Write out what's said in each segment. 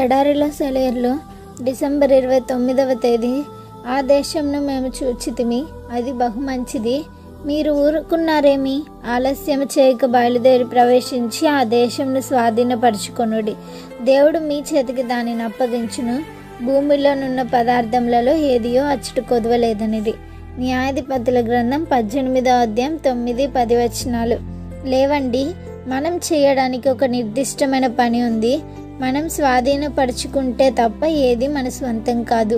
ఎడారిలో సెలయేర్లు డిసెంబర్ 29వ తేదీ. ఆ దేశంను మేము చూచితిమి, అది బహు మంచిది. మీరు ఊరుకున్నారేమి? ఆలస్యం చేయక బయలుదేరి ప్రవేశించి ఆ దేశంను స్వాధీనపరచుకొనుడి. దేవుడు మీ చేతికి దానిని అప్పగించును. భూమిలోనున్న పదార్థములలో ఏదియో అచ్చట కొదవలేదనిది. న్యాయాధిపతుల గ్రంథం 18వ అధ్యాయం 9-10 వచనాలు. లేవండి, మనం చేయడానికి ఒక నిర్దిష్టమైన పని ఉంది. మనం స్వాధీనపరుచుకుంటే తప్ప ఏది మన స్వంతం కాదు.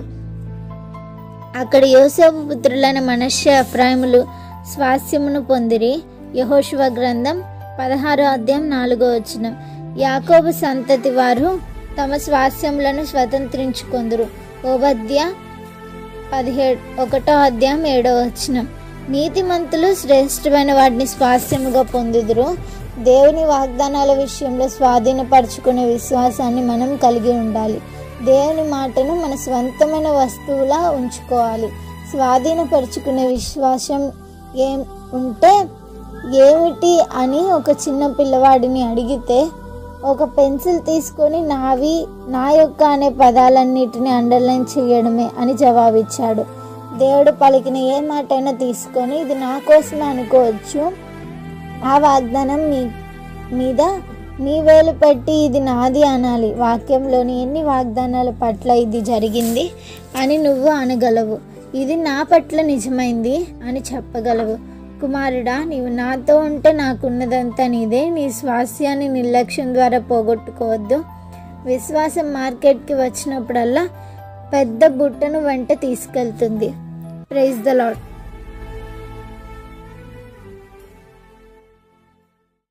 అక్కడ యోసేపు పుత్రులైన మనష్షే, ఎఫ్రాయిములు స్వాస్యమును పొందిరి. యెహోషువ గ్రంథం 16వ అధ్యాయం 4వ వచనం. యాకోబు సంతతి వారు తమ స్వాస్యములను స్వతంత్రించుకొందురు. ఓబద్య 1వ అధ్యాయం 7వ వచనం. నీతిమంతులు శ్రేష్టమైన వాటిని స్వాస్యముగా పొందుదురు. దేవుని వాగ్దానాల విషయంలో స్వాధీనపరచుకునే విశ్వాసాన్ని మనం కలిగి ఉండాలి. దేవుని మాటను మన స్వంతమైన వస్తువులా ఉంచుకోవాలి. స్వాధీనపరుచుకునే విశ్వాసం ఉంటే ఏమిటి అని ఒక చిన్న పిల్లవాడిని అడిగితే, ఒక పెన్సిల్ తీసుకొని నా యొక్క అనే పదాలన్నిటిని అండర్లైన్ చేయడమే అని జవాబిచ్చాడు. దేవుడు పలికిన ఏ మాటైనా తీసుకొని ఇది నా కోసమే అనుకోవచ్చు. ఆ వాగ్దానం మీద నీ వేలు పెట్టి ఇది నాది అనాలి. వాక్యంలోని ఎన్ని వాగ్దానాల పట్ల ఇది జరిగింది అని నువ్వు అనగలవు. ఇది నా పట్ల నిజమైంది అని చెప్పగలవు. కుమారుడా, నీవు నాతో ఉంటే నాకున్నదంతా నీదే. నీ స్వాస్యాన్ని నిర్లక్ష్యం ద్వారా పోగొట్టుకోవద్దు. విశ్వాసం మార్కెట్కి వచ్చినప్పుడల్లా పెద్ద బుట్టను వెంట తీసుకెళ్తుంది. Praise the lord.